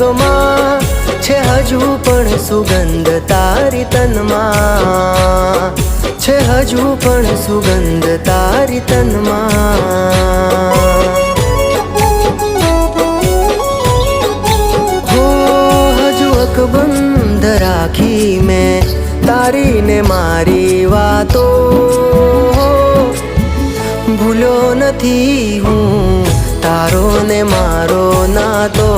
પગમાં છે હજુ પણ સુગંધ તારી તનમાં, છે હજુ પણ સુગંધ તારી તનમાં. હો હજુ અકબંધ રાખી મેં તારી ને મારી વાતો, ભૂલ્યો નથી હું તારો ને મારો નાતો.